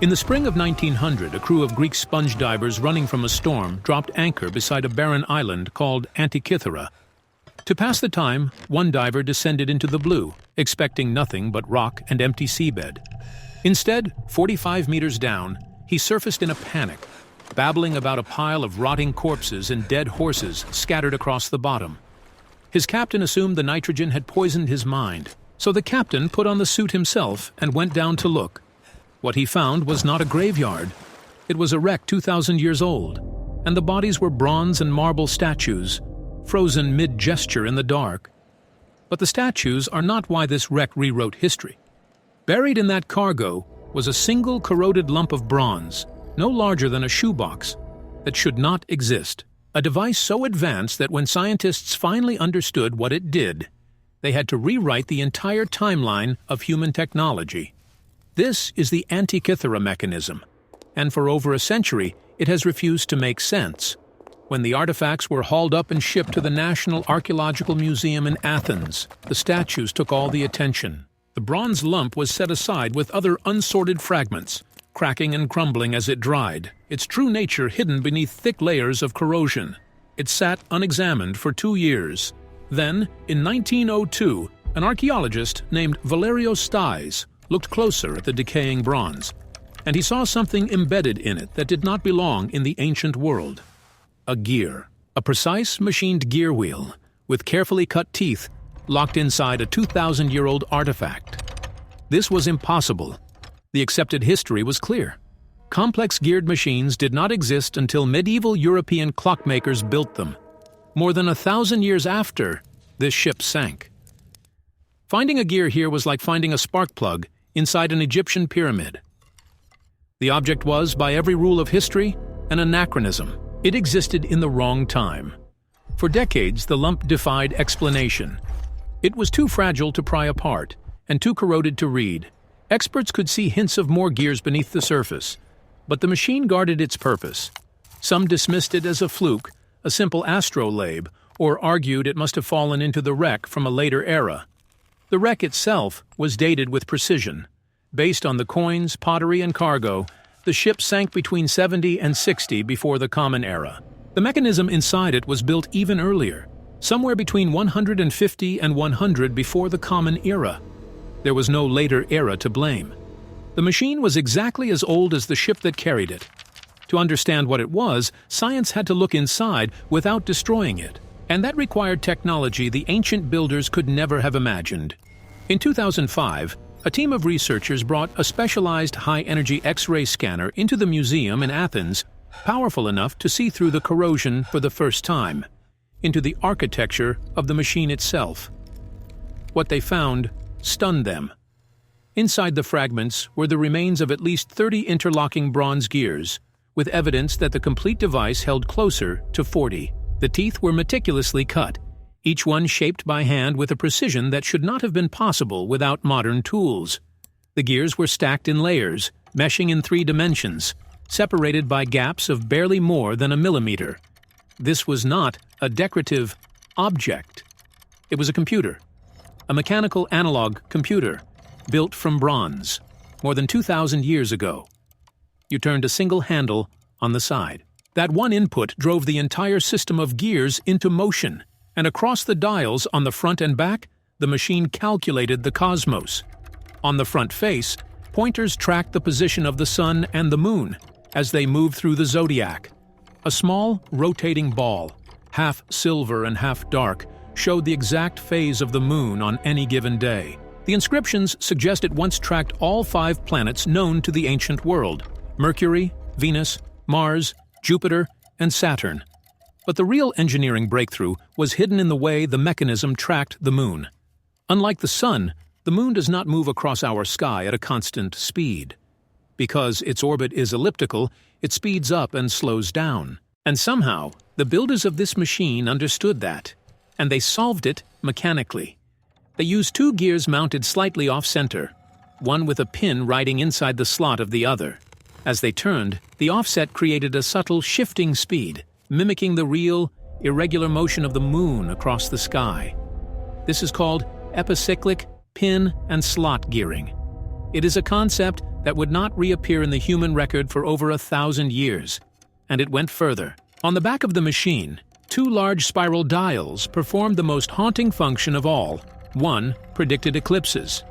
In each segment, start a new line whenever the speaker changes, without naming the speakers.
In the spring of 1900, a crew of Greek sponge divers running from a storm dropped anchor beside a barren island called Antikythera. To pass the time, one diver descended into the blue, expecting nothing but rock and empty seabed. Instead, 45 meters down, he surfaced in a panic, babbling about a pile of rotting corpses and dead horses scattered across the bottom. His captain assumed the nitrogen had poisoned his mind, so the captain put on the suit himself and went down to look. What he found was not a graveyard. It was a wreck 2,000 years old, and the bodies were bronze and marble statues, frozen mid-gesture in the dark. But the statues are not why this wreck rewrote history. Buried in that cargo was a single corroded lump of bronze, no larger than a shoebox, that should not exist. A device so advanced that when scientists finally understood what it did, they had to rewrite the entire timeline of human technology. This is the Antikythera Mechanism, and for over a century it has refused to make sense. When the artifacts were hauled up and shipped to the National Archaeological Museum in Athens, the statues took all the attention. The bronze lump was set aside with other unsorted fragments, cracking and crumbling as it dried, its true nature hidden beneath thick layers of corrosion. It sat unexamined for 2 years. Then, in 1902, an archaeologist named Valerio Stais looked closer at the decaying bronze, and he saw something embedded in it that did not belong in the ancient world. A gear, a precise machined gear wheel, with carefully cut teeth locked inside a 2,000-year-old artifact. This was impossible. The accepted history was clear. Complex geared machines did not exist until medieval European clockmakers built them. More than 1,000 years after, this ship sank. Finding a gear here was like finding a spark plug inside an Egyptian pyramid. The object was, by every rule of history, an anachronism. It existed in the wrong time. For decades, the lump defied explanation. It was too fragile to pry apart, and too corroded to read. Experts could see hints of more gears beneath the surface, but the machine guarded its purpose. Some dismissed it as a fluke, a simple astrolabe, or argued it must have fallen into the wreck from a later era. The wreck itself was dated with precision. Based on the coins, pottery, and cargo, the ship sank between 70 and 60 before the Common Era. The mechanism inside it was built even earlier, somewhere between 150 and 100 before the Common Era. There was no later era to blame. The machine was exactly as old as the ship that carried it. To understand what it was, science had to look inside without destroying it, and that required technology the ancient builders could never have imagined. In 2005, a team of researchers brought a specialized high-energy X-ray scanner into the museum in Athens, powerful enough to see through the corrosion for the first time, into the architecture of the machine itself. What they found stunned them. Inside the fragments were the remains of at least 30 interlocking bronze gears, with evidence that the complete device held closer to 40. The teeth were meticulously cut, each one shaped by hand with a precision that should not have been possible without modern tools. The gears were stacked in layers, meshing in 3 dimensions, separated by gaps of barely more than a millimeter. This was not a decorative object. It was a computer, a mechanical analog computer, built from bronze, more than 2,000 years ago. You turned a single handle on the side. That one input drove the entire system of gears into motion, and across the dials on the front and back, the machine calculated the cosmos. On the front face, pointers tracked the position of the sun and the moon as they moved through the zodiac. A small, rotating ball, half silver and half dark, showed the exact phase of the moon on any given day. The inscriptions suggest it once tracked all 5 planets known to the ancient world: Mercury, Venus, Mars, Jupiter, and Saturn. But the real engineering breakthrough was hidden in the way the mechanism tracked the moon. Unlike the sun, the moon does not move across our sky at a constant speed. Because its orbit is elliptical, it speeds up and slows down. And somehow, the builders of this machine understood that, and they solved it mechanically. They used 2 gears mounted slightly off-center, one with a pin riding inside the slot of the other. As they turned, the offset created a subtle shifting speed, mimicking the real, irregular motion of the moon across the sky. This is called epicyclic pin and slot gearing. It is a concept that would not reappear in the human record for over 1,000 years. And it went further. On the back of the machine, 2 large spiral dials performed the most haunting function of all. One predicted eclipses.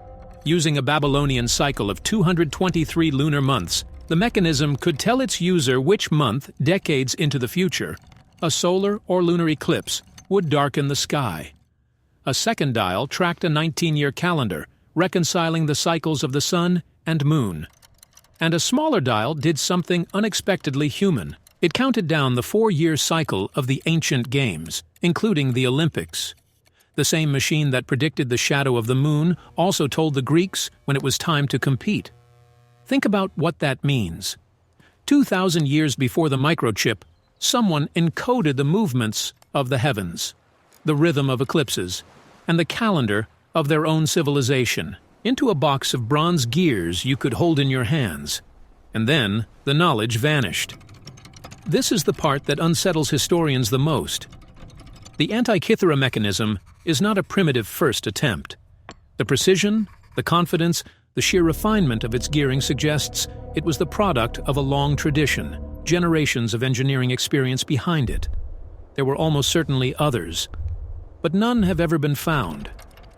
Using a Babylonian cycle of 223 lunar months, the mechanism could tell its user which month, decades into the future, a solar or lunar eclipse would darken the sky. A second dial tracked a 19-year calendar, reconciling the cycles of the sun and moon. And a smaller dial did something unexpectedly human. It counted down the 4-year cycle of the ancient games, including the Olympics. The same machine that predicted the shadow of the moon also told the Greeks when it was time to compete. Think about what that means. 2,000 years before the microchip, someone encoded the movements of the heavens, the rhythm of eclipses, and the calendar of their own civilization into a box of bronze gears you could hold in your hands. And then the knowledge vanished. This is the part that unsettles historians the most. The Antikythera Mechanism is not a primitive first attempt. The precision, the confidence, the sheer refinement of its gearing suggests it was the product of a long tradition, generations of engineering experience behind it. There were almost certainly others, but none have ever been found.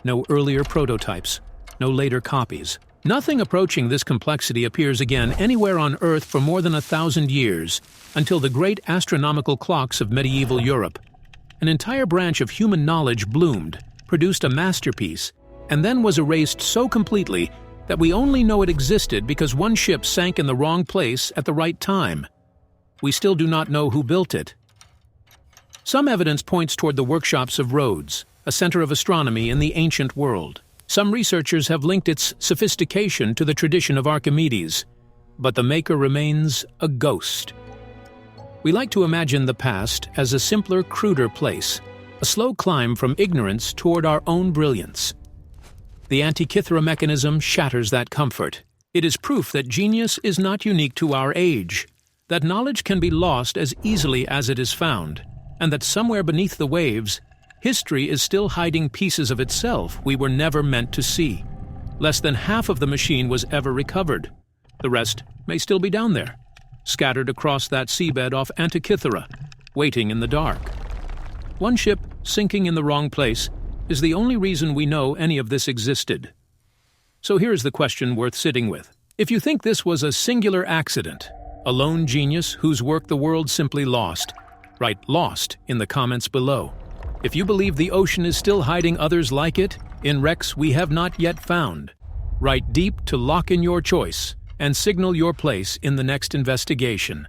No earlier prototypes, no later copies. Nothing approaching this complexity appears again anywhere on Earth for more than 1,000 years, until the great astronomical clocks of medieval Europe. An entire branch of human knowledge bloomed, produced a masterpiece, and then was erased so completely that we only know it existed because one ship sank in the wrong place at the right time. We still do not know who built it. Some evidence points toward the workshops of Rhodes, a center of astronomy in the ancient world. Some researchers have linked its sophistication to the tradition of Archimedes, but the maker remains a ghost. We like to imagine the past as a simpler, cruder place, a slow climb from ignorance toward our own brilliance. The Antikythera Mechanism shatters that comfort. It is proof that genius is not unique to our age, that knowledge can be lost as easily as it is found, and that somewhere beneath the waves, history is still hiding pieces of itself we were never meant to see. Less than half of the machine was ever recovered. The rest may still be down there, scattered across that seabed off Antikythera, waiting in the dark. One ship sinking in the wrong place is the only reason we know any of this existed. So here's the question worth sitting with. If you think this was a singular accident, a lone genius whose work the world simply lost, write "lost" in the comments below. If you believe the ocean is still hiding others like it, in wrecks we have not yet found, write "deep" to lock in your choice and signal your place in the next investigation.